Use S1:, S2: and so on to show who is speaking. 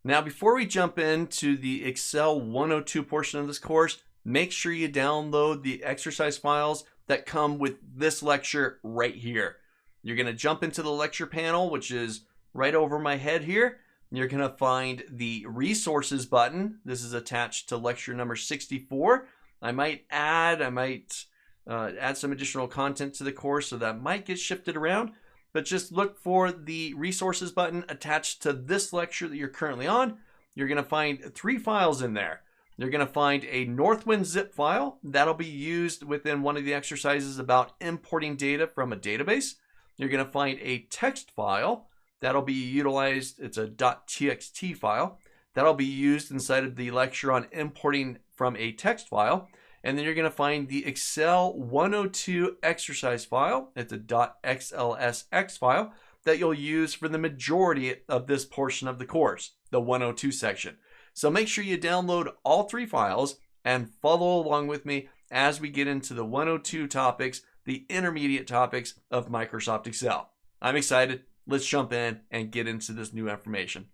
S1: Now, before we jump into the Excel 102 portion of this course, make sure you download the exercise files that come with this lecture right here. You're going to jump into the lecture panel, which is right over my head here. You're going to find the resources button. This is attached to lecture number 64. I might add some additional content to the course, so that might get shifted around. But just look for the resources button attached to this lecture that you're currently on. You're going to find 3 files in there. You're going to find a Northwind zip file that'll be used within one of the exercises about importing data from a database. You're going to find a text file that'll be utilized. It's a .txt file that'll be used inside of the lecture on importing from a text file. And then you're going to find the Excel 102 exercise file. It's a .xlsx file that you'll use for the majority of this portion of the course, the 102 section. So make sure you download all 3 files and follow along with me as we get into the 102 topics, the intermediate topics of Microsoft Excel. I'm excited. Let's jump in and get into this new information.